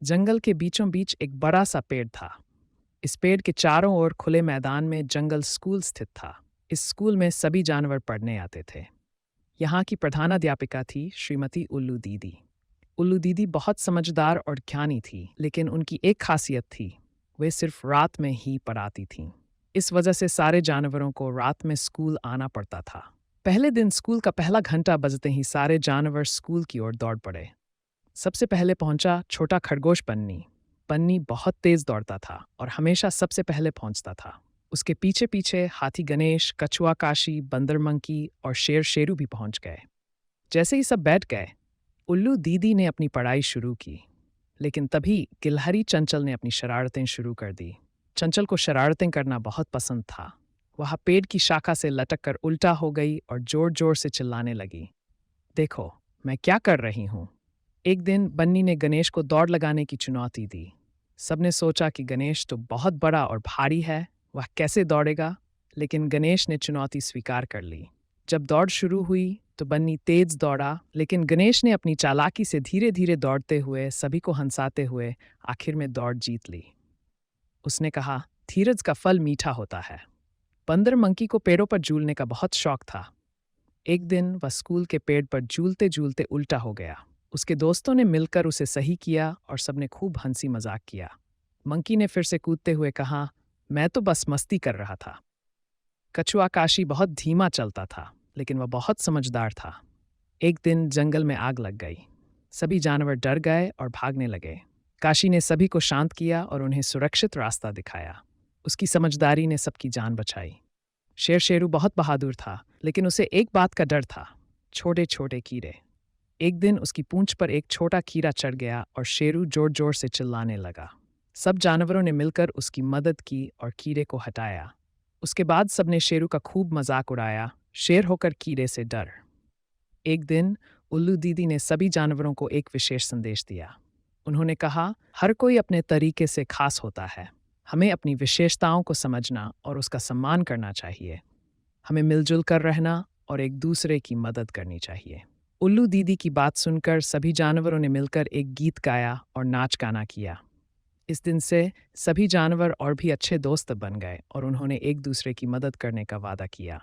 जंगल के बीचों बीच एक बड़ा सा पेड़ था। इस पेड़ के चारों ओर खुले मैदान में जंगल स्कूल स्थित था। इस स्कूल में सभी जानवर पढ़ने आते थे। यहाँ की प्रधानाध्यापिका थी श्रीमती उल्लू दीदी। उल्लू दीदी बहुत समझदार और ज्ञानी थी, लेकिन उनकी एक खासियत थी, वे सिर्फ रात में ही पढ़ाती थीं। इस वजह से सारे जानवरों को रात में स्कूल आना पड़ता था। पहले दिन स्कूल का पहला घंटा बजते ही सारे जानवर स्कूल की ओर दौड़ पड़े। सबसे पहले पहुंचा छोटा खरगोश पन्नी। पन्नी बहुत तेज दौड़ता था और हमेशा सबसे पहले पहुंचता था। उसके पीछे पीछे हाथी गणेश, कछुआ काशी, बंदर मंकी और शेर शेरू भी पहुंच गए। जैसे ही सब बैठ गए, उल्लू दीदी ने अपनी पढ़ाई शुरू की। लेकिन तभी गिलहरी चंचल ने अपनी शरारतें शुरू कर दी। चंचल को शरारतें करना बहुत पसंद था। वह पेड़ की शाखा से लटक कर उल्टा हो गई और जोर जोर से चिल्लाने लगी, देखो मैं क्या कर रही हूँ। एक दिन बन्नी ने गणेश को दौड़ लगाने की चुनौती दी। सबने सोचा कि गणेश तो बहुत बड़ा और भारी है, वह कैसे दौड़ेगा। लेकिन गणेश ने चुनौती स्वीकार कर ली। जब दौड़ शुरू हुई तो बन्नी तेज दौड़ा, लेकिन गणेश ने अपनी चालाकी से धीरे धीरे दौड़ते हुए सभी को हंसाते हुए आखिर में दौड़ जीत ली। उसने कहा, धीरज का फल मीठा होता है। बंदर मंकी को पेड़ों पर झूलने का बहुत शौक था। एक दिन वह स्कूल के पेड़ पर झूलते झूलते उल्टा हो गया। उसके दोस्तों ने मिलकर उसे सही किया और सबने खूब हंसी मजाक किया। मंकी ने फिर से कूदते हुए कहा, मैं तो बस मस्ती कर रहा था। कछुआ काशी बहुत धीमा चलता था, लेकिन वह बहुत समझदार था। एक दिन जंगल में आग लग गई। सभी जानवर डर गए और भागने लगे। काशी ने सभी को शांत किया और उन्हें सुरक्षित रास्ता दिखाया। उसकी समझदारी ने सबकी जान बचाई। शेर शेरू बहुत बहादुर था, लेकिन उसे एक बात का डर था, छोटे छोटे कीड़े। एक दिन उसकी पूंछ पर एक छोटा कीड़ा चढ़ गया और शेरू जोर जोर से चिल्लाने लगा। सब जानवरों ने मिलकर उसकी मदद की और कीड़े को हटाया। उसके बाद सबने शेरू का खूब मजाक उड़ाया, शेर होकर कीड़े से डर। एक दिन उल्लू दीदी ने सभी जानवरों को एक विशेष संदेश दिया। उन्होंने कहा, हर कोई अपने तरीके से खास होता है। हमें अपनी विशेषताओं को समझना और उसका सम्मान करना चाहिए। हमें मिलजुल कर रहना और एक दूसरे की मदद करनी चाहिए। उल्लू दीदी की बात सुनकर सभी जानवरों ने मिलकर एक गीत गाया और नाच गाना किया। इस दिन से सभी जानवर और भी अच्छे दोस्त बन गए और उन्होंने एक दूसरे की मदद करने का वादा किया।